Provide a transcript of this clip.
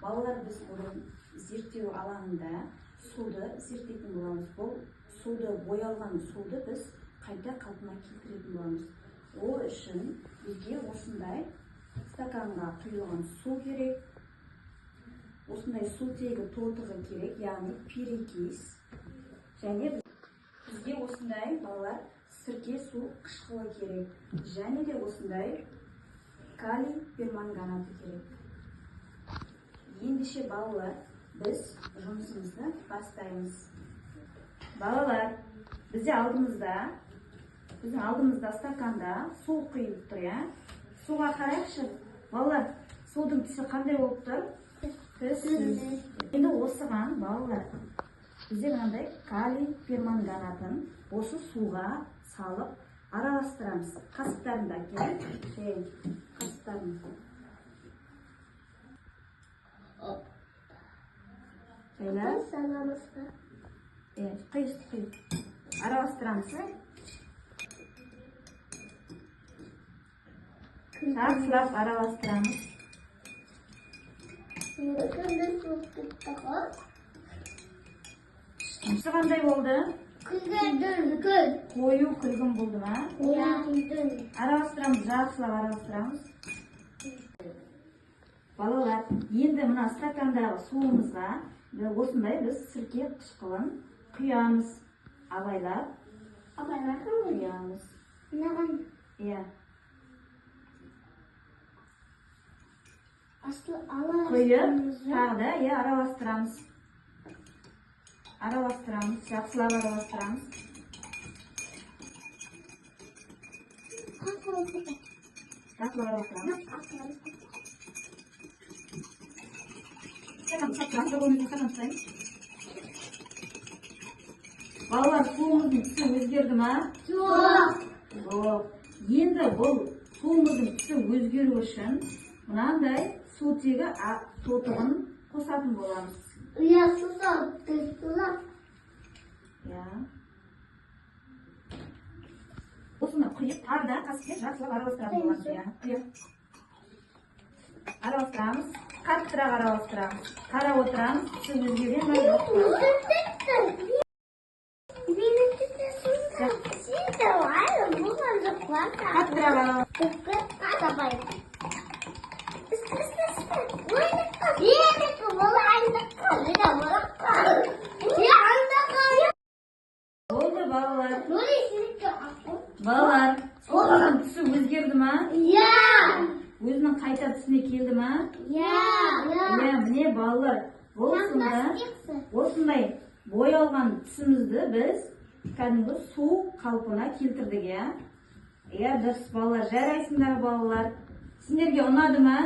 Балалар, біз бұрын зерттеу алаңында суды зерттейтін боламыз. Бұл суды, боялған суды біз қайта қалпына келтіретін боламыз. Ол үшін бізге осындай стаканға құйылған су керек. Осындай сутегі тотығы керек, яғни перекис. Және бізге осындай балалар сірке су қышқылы керек. Және де осындай калий перманганаты керек. Ендеше балалар, біз жұмысымызды бастаймыз. Балалар, біздің алдымызда стаканда су құйып тұр, я? Суға қарайықшы. Балалар, судың түсі қандай болып тұр? Түссіз. Енді осыған балалар, бізде мынандай калий перманганатын осы суға салып араластырамыз. Қасықтарында керек. Қасықтарында. Құйыс. Араластырамыз. Жақсылап араластырамыз. Жұмысы қандай болды? Қою күлгін болды ма? Араластырамыз, жақсылап араластырамыз. Балалар, енді мына стакандағы суымызға осындай біз сірке қышқылын құямыз. Абайлап құямыз. Құйып, тағы да араластырамыз. Жақсылап араластырамыз. Балалар, суымыздың түсі өзгерді ма? Жоқ. Енді бұл суымыздың түсі өзгеру үшін мынандай сутегі тотығын қосатын боламыз. Осыны құйып, тағы да қаспен жақсылап араластырамыз боламыз. Араластырамыз, қаттырақ араластырамыз. Қарап отырамыз, түсі өзгере ме? Қаттырақ араластырамыз. Болды балалар. Балалар, суымыздың түсі өзгерді ма? Өзінің қайта түсіне келді ма? Міне балалар, осындай боялған түсімізді біз кәдімгі су қалпына келтірдік, дұрыс балалар, жарайсыңдар балалар. Сендерге ұнады ма?